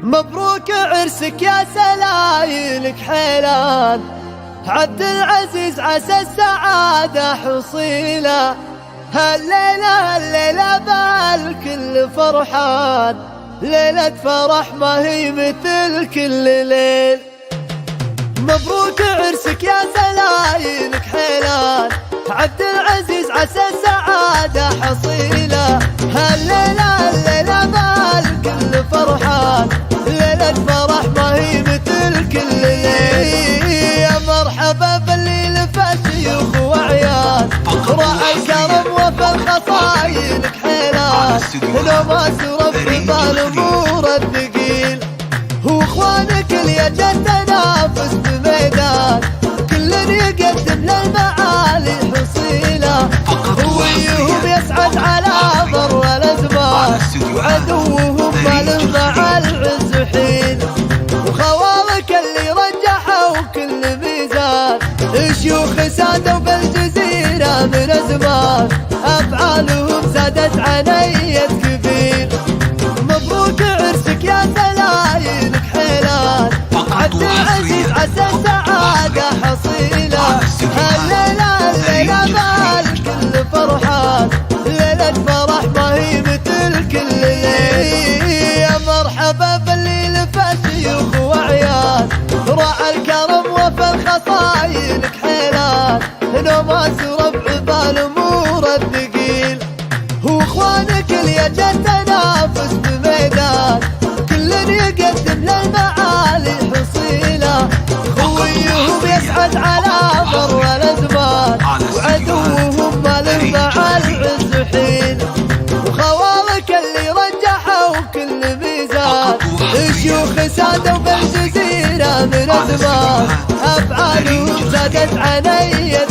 مبروك عرسك يا سلايلك حيلان، عبد العزيز عسى السعادة حصيلة. هالليلة الليلة بالكل فرحان، ليلة فرح ما هي مثل كل ليل. مبروك عرسك يا سلايلك حيلان، عبد العزيز عسى السعادة حصيلة. هالليلة الليلة بالكل فرحان، ليلة فرح ما هي مثل كل ليل. يا مرحبا باللي لفى شيوخ وعيال، راعى الكرم وفى الخصايلك حيلان. لو ما سرب بالامور الثقيل، واخوانك اليد تنافس بميدان، كل يقدم للمعالي حصيله. ويهم يسعد على ضر الازمان، وعدوهم ما له مع العز حين. وخوالك اللي رجحوا كل ميزان، شيوخ سادوا بالجزيره من زمان، افعالهم زادت عنية كبير. مبروك عرسك يا سلايلك حيلان، عبد العزيز عسى السعادة حصيلة. هالليلة الليلة بالكل فرحان، ليلة فرح ما هي مثل كل ليل. يا مرحبا باللي لفى شيوخ وعيال، راعى الكرم وفى الخصايلك حيلان. لو ما سرب عبال امور الثقيل، واخوانك اليد تنافس بميدان، كل يقدم للمعالي حصيله. خويهم يسعد على ضر الازمان، وعدوهم ما له مع العز حين. وخوالك اللي رجحوا كل ميزان، شيوخ سادوا بالجزيره من زمان، افعالهم زادت عنية